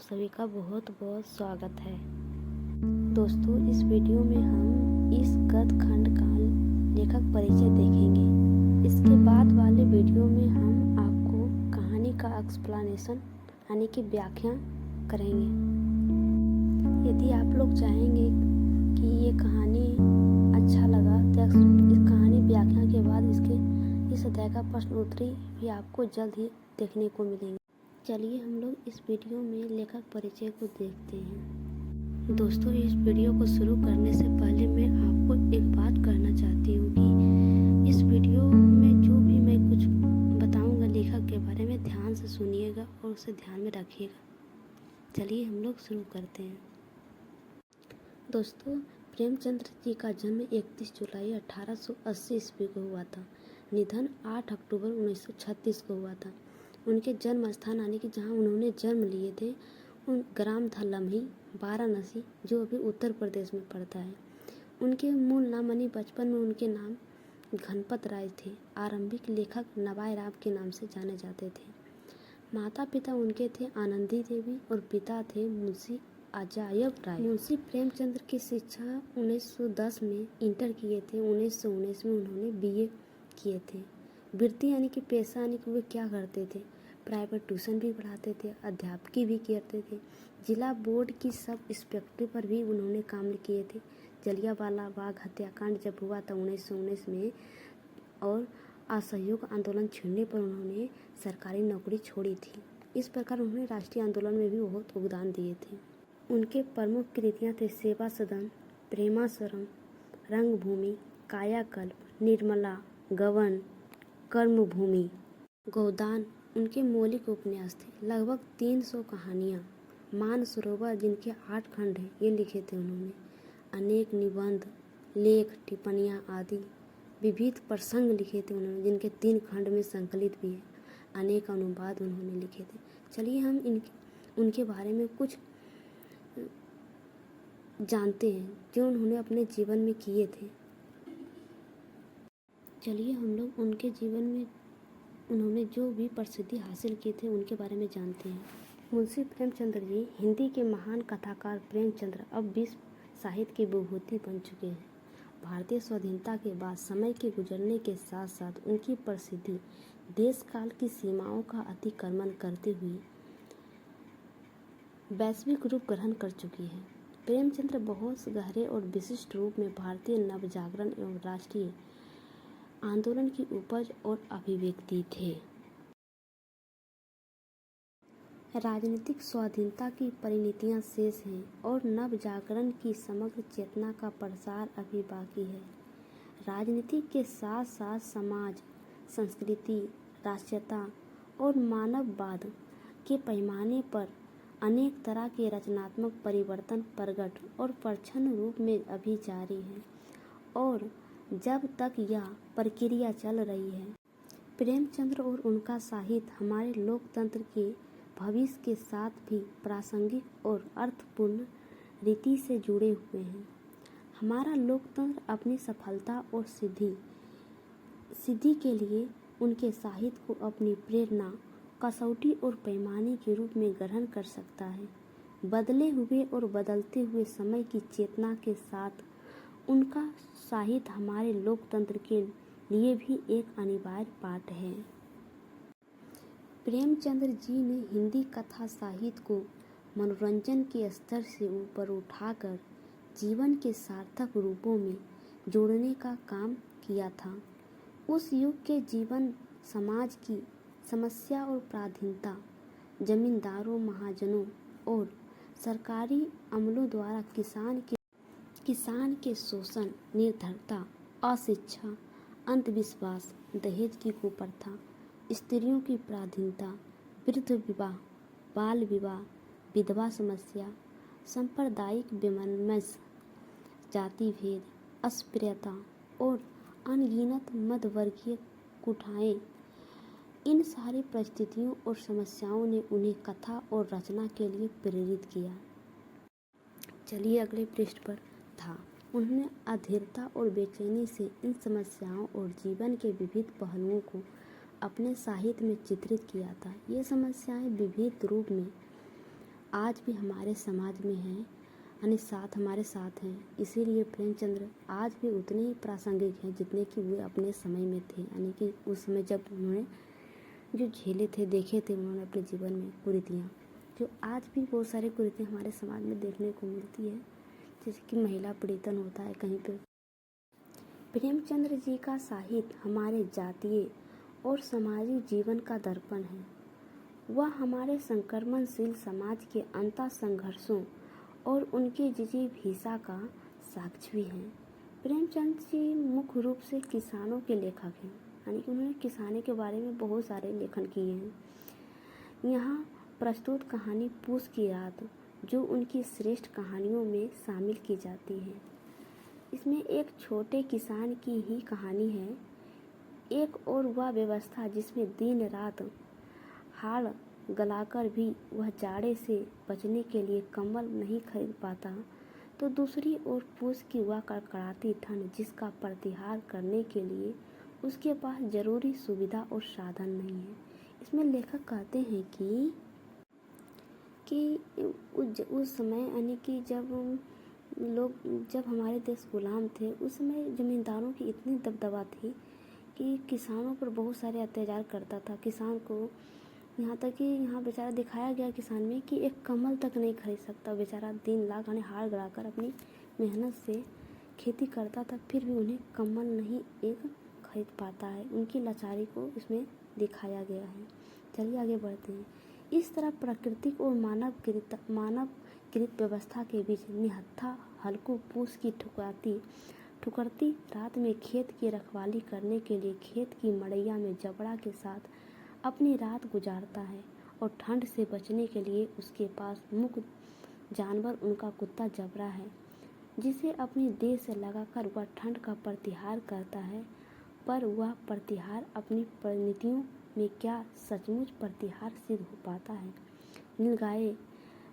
सभी का बहुत बहुत स्वागत है। दोस्तों, इस वीडियो में हम इस गद्य खंड का लेखक परिचय देखेंगे। इसके बाद वाले वीडियो में हम आपको कहानी का एक्सप्लेनेशन यानी कि व्याख्या करेंगे। यदि आप लोग चाहेंगे कि ये कहानी अच्छा लगा तो इस कहानी व्याख्या के बाद इस अध्याय का प्रश्न उत्तरी भी आपको जल्द ही देखने को मिलेंगे। चलिए हम लोग इस वीडियो में लेखक परिचय को देखते हैं। दोस्तों, इस वीडियो को शुरू करने से पहले मैं आपको एक बात कहना चाहती हूँ कि इस वीडियो में जो भी मैं कुछ बताऊँगा लेखक के बारे में, ध्यान से सुनिएगा और उसे ध्यान में रखिएगा। चलिए हम लोग शुरू करते हैं। दोस्तों, प्रेमचंद्र जी का जन्म 31 जुलाई 1880 ईस्वी को हुआ था। निधन 8 अक्टूबर 1936 को हुआ था। उनके जन्म स्थान यानी कि जहाँ उन्होंने जन्म लिए थे उन ग्राम था लम्ही, वाराणसी, जो अभी उत्तर प्रदेश में पड़ता है। उनके मूल नाम यानी बचपन में उनके नाम घनपत राय थे। आरंभिक लेखक नवाय राव के नाम से जाने जाते थे। माता पिता उनके थे आनंदी देवी और पिता थे मुंशी अजायब राय। मुंशी प्रेमचंद्र की शिक्षा 1910 में इंटर किए थे। 1919 में उन्होंने बीए किए थे। वृत्ति यानी कि पेशा यानी कि वे क्या करते थे, प्राइवेट ट्यूशन भी पढ़ाते थे, अध्यापकी भी करते थे। जिला बोर्ड की सब इंस्पेक्टर पर भी उन्होंने काम किए थे। जलियांवाला बाग हत्याकांड जब हुआ था 1919 में और असहयोग आंदोलन छिड़ने पर उन्होंने सरकारी नौकरी छोड़ी थी। इस प्रकार उन्होंने राष्ट्रीय आंदोलन में भी बहुत योगदान दिए थे। उनके प्रमुख कृतियाँ थे सेवा सदन, प्रेमास्वरम, रंगभूमि, कायाकल्प, निर्मला, गवन, कर्मभूमि, गोदान उनके मौलिक उपन्यास थे। लगभग 300 कहानियाँ, मानसरोवर जिनके 8 खंड हैं ये लिखे थे उन्होंने। अनेक निबंध, लेख, टिप्पणियाँ आदि विविध प्रसंग लिखे थे उन्होंने, जिनके 3 खंड में संकलित भी है। अनेक अनुवाद उन्होंने लिखे थे। चलिए हम उनके बारे में कुछ जानते हैं जो उन्होंने अपने जीवन में किए थे। चलिए हम लोग उनके जीवन में उन्होंने जो भी प्रसिद्धि हासिल किए थे उनके बारे में जानते हैं। मुंशी प्रेमचंद्र जी हिंदी के महान कथाकार प्रेमचंद्र अब विश्व साहित्य की विभूति बन चुके हैं। भारतीय स्वाधीनता के बाद समय के गुजरने के साथ साथ उनकी प्रसिद्धि देश काल की सीमाओं का अतिक्रमण करते हुए वैश्विक रूप ग्रहण कर चुकी है। प्रेमचंद्र बहुत गहरे और विशिष्ट रूप में भारतीय नवजागरण एवं राष्ट्रीय आंदोलन की उपज और अभिव्यक्ति थे। राजनीतिक स्वाधीनता की परिणतियां शेष हैं और नवजागरण की समग्र चेतना का प्रसार अभी बाकी है। राजनीति के साथ साथ समाज, संस्कृति, राष्ट्रीयता और मानववाद के पैमाने पर अनेक तरह के रचनात्मक परिवर्तन प्रगट और प्रच्छन्न रूप में अभी जारी है और जब तक यह प्रक्रिया चल रही है। प्रेमचंद्र और उनका साहित्य हमारे लोकतंत्र के भविष्य के साथ भी प्रासंगिक और अर्थपूर्ण रीति से जुड़े हुए हैं। हमारा लोकतंत्र अपनी सफलता और सिद्धि के लिए उनके साहित्य को अपनी प्रेरणा, कसौटी और पैमाने के रूप में ग्रहण कर सकता है। बदले हुए और बदलते हुए समय की चेतना के साथ उनका साहित्य हमारे लोकतंत्र के लिए भी एक अनिवार्य पाठ है। प्रेमचंद्र जी ने हिंदी कथा साहित्य को मनोरंजन के स्तर से ऊपर उठाकर जीवन के सार्थक रूपों में जोड़ने का काम किया था। उस युग के जीवन, समाज की समस्या और पराधीनता, जमींदारों, महाजनों और सरकारी अमलों द्वारा किसान के शोषण, निर्धनता, अशिक्षा, अंधविश्वास, दहेज की कुप्रथा, स्त्रियों की पराधीनता, वृद्ध विवाह, बाल विवाह, विधवा समस्या, सांप्रदायिक वैमनस्य, जाति भेद, अस्पृश्यता और अनगिनत मध्यवर्गीय कुठाएं, इन सारी परिस्थितियों और समस्याओं ने उन्हें कथा और रचना के लिए प्रेरित किया। चलिए अगले पृष्ठ पर था। उन्होंने अधीरता और बेचैनी से इन समस्याओं और जीवन के विविध पहलुओं को अपने साहित्य में चित्रित किया था। ये समस्याएं विविध रूप में आज भी हमारे समाज में हैं, यानी साथ हमारे साथ हैं। इसीलिए प्रेमचंद्र आज भी उतने ही प्रासंगिक हैं जितने कि वे अपने समय में थे, यानी कि उस समय जब उन्होंने जो झेले थे, देखे थे उन्होंने अपने जीवन में कुरीतियाँ, जो आज भी बहुत सारी कुरीतियाँ हमारे समाज में देखने को मिलती है, जैसे कि महिला पीड़ितन होता है कहीं पे। प्रेमचंद्र जी का साहित्य हमारे जातीय और सामाजिक जीवन का दर्पण है। वह हमारे संक्रमणशील समाज के अंतर संघर्षों और उनकी जिजीविषा का साक्ष्य भी हैं। प्रेमचंद जी मुख्य रूप से किसानों के लेखक हैं, यानी कि उन्होंने किसानी के बारे में बहुत सारे लेखन किए हैं। यहाँ प्रस्तुत कहानी पूस की रात, जो उनकी श्रेष्ठ कहानियों में शामिल की जाती है। इसमें एक छोटे किसान की ही कहानी है। एक और वह व्यवस्था जिसमें दिन रात हाड़ गलाकर भी वह जाड़े से बचने के लिए कंबल नहीं खरीद पाता, तो दूसरी ओर पूस की वह कड़कड़ाती ठंड जिसका प्रतिहार करने के लिए उसके पास जरूरी सुविधा और साधन नहीं है। इसमें लेखक कहते हैं कि उस समय, यानी कि जब हमारे देश गुलाम थे, उस समय ज़मींदारों की इतनी दबदबा थी कि किसानों पर बहुत सारे अत्याचार करता था। किसान को यहाँ तक कि यहाँ बेचारा दिखाया गया किसान में कि एक कमल तक नहीं खरीद सकता बेचारा, दिन रात यानी हाड़ गड़ाकर अपनी मेहनत से खेती करता था, फिर भी उन्हें कमल नहीं एक खरीद पाता है। उनकी लाचारी को इसमें दिखाया गया है। चलिए आगे बढ़ते हैं। इस तरह प्राकृतिक और मानवकृत व्यवस्था के बीच निहत्था हल्कू पूस की ठुकरती रात में खेत की रखवाली करने के लिए खेत की मड़ैया में जबड़ा के साथ अपनी रात गुजारता है, और ठंड से बचने के लिए उसके पास मुख्य जानवर उनका कुत्ता जबरा है, जिसे अपनी देह से लगाकर वह ठंड का प्रतिहार करता है। पर वह प्रतिहार अपनी परिणतियों में क्या सचमुच प्रतिहार सिद्ध हो पाता है? नीलगाय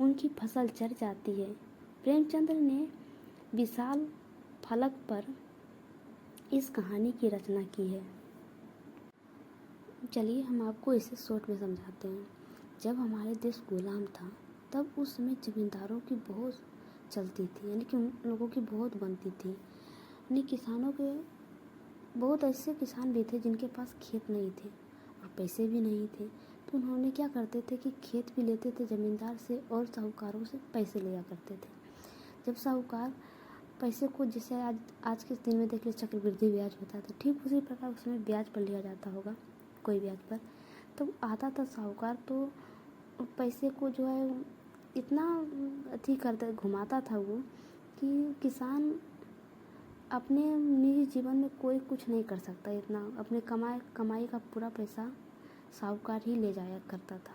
उनकी फसल चर जाती है। प्रेमचंद्र ने विशाल फलक पर इस कहानी की रचना की है। चलिए हम आपको इसे शॉर्ट में समझाते हैं। जब हमारे देश गुलाम था, तब उस समय ज़मींदारों की बहुत चलती थी, यानी कि उन लोगों की बहुत बनती थी। यानी किसानों के बहुत ऐसे किसान भी थे जिनके पास खेत नहीं थे और पैसे भी नहीं थे, तो उन्होंने क्या करते थे कि खेत भी लेते थे ज़मींदार से और साहूकारों से पैसे लिया करते थे। जब साहूकार पैसे को, जैसे आज के दिन में देख ले चक्रवृद्धि ब्याज होता है, तो ठीक उसी प्रकार उसमें ब्याज पर लिया जाता होगा, कोई ब्याज पर। तो आता था साहूकार, तो पैसे को जो है इतना अथी करता घुमाता था वो कि किसान अपने निजी जीवन में कोई कुछ नहीं कर सकता। इतना अपने कमाई का पूरा पैसा साहूकार ही ले जाया करता था।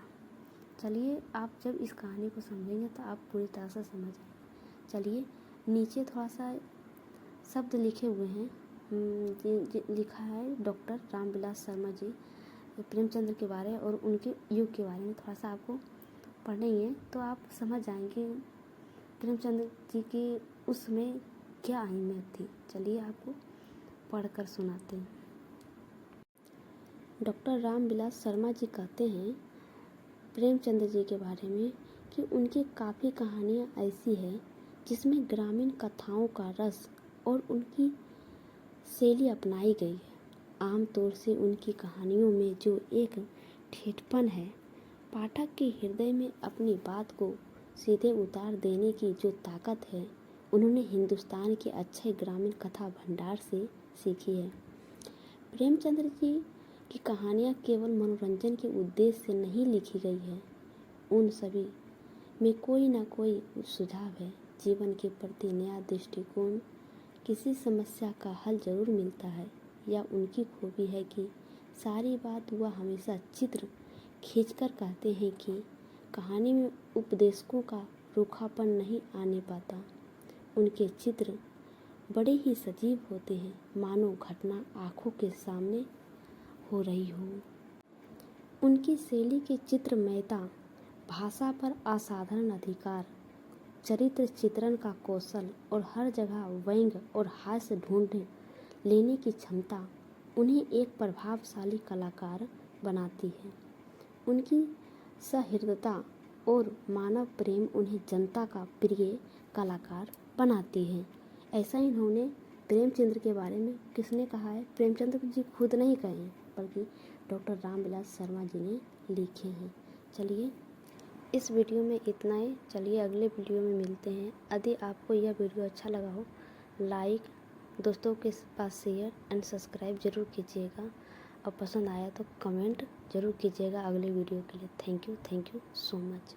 चलिए आप जब इस कहानी को समझेंगे तो आप पूरी तरह से समझ आएंगे। चलिए नीचे थोड़ा सा शब्द लिखे हुए हैं, लिखा है डॉक्टर रामविलास शर्मा जी प्रेमचंद्र के बारे और उनके युग के बारे में थोड़ा सा आपको पढ़ेंगे तो आप समझ जाएंगे प्रेमचंद्र जी की उस समय क्या अहमियत थी। चलिए आपको पढ़कर सुनाते हैं। डॉक्टर रामविलास शर्मा जी कहते हैं प्रेमचंद्र जी के बारे में कि उनकी काफ़ी कहानियाँ ऐसी हैं जिसमें ग्रामीण कथाओं का रस और उनकी शैली अपनाई गई है। आमतौर से उनकी कहानियों में जो एक ठेठपन है, पाठक के हृदय में अपनी बात को सीधे उतार देने की जो ताकत है, उन्होंने हिंदुस्तान के अच्छे ग्रामीण कथा भंडार से सीखी है। प्रेमचंद्र जी की कहानियाँ केवल मनोरंजन के उद्देश्य से नहीं लिखी गई है, उन सभी में कोई ना कोई सुझाव है, जीवन के प्रति नया दृष्टिकोण, किसी समस्या का हल जरूर मिलता है। या उनकी खूबी है कि सारी बात वह हमेशा चित्र खींचकर कहते हैं कि कहानी में उपदेशकों का रूखापन नहीं आने पाता। उनके चित्र बड़े ही सजीव होते हैं, मानो घटना आँखों के सामने हो रही हो। उनकी शैली के चित्रमयता, भाषा पर असाधारण अधिकार, चरित्र चित्रण का कौशल और हर जगह व्यंग्य और हास्य ढूंढ लेने की क्षमता उन्हें एक प्रभावशाली कलाकार बनाती है। उनकी सहृदयता और मानव प्रेम उन्हें जनता का प्रिय कलाकार बनाती है। ऐसा इन्होंने प्रेमचंद्र के बारे में किसने कहा है? प्रेमचंद्र जी खुद नहीं कहे हैं, बल्कि डॉक्टर रामविलास शर्मा जी ने लिखे हैं। चलिए इस वीडियो में इतना ही। चलिए अगले वीडियो में मिलते हैं। यदि आपको यह वीडियो अच्छा लगा हो, लाइक, दोस्तों के पास शेयर एंड सब्सक्राइब ज़रूर कीजिएगा, और पसंद आया तो कमेंट ज़रूर कीजिएगा अगले वीडियो के लिए। Thank you so much.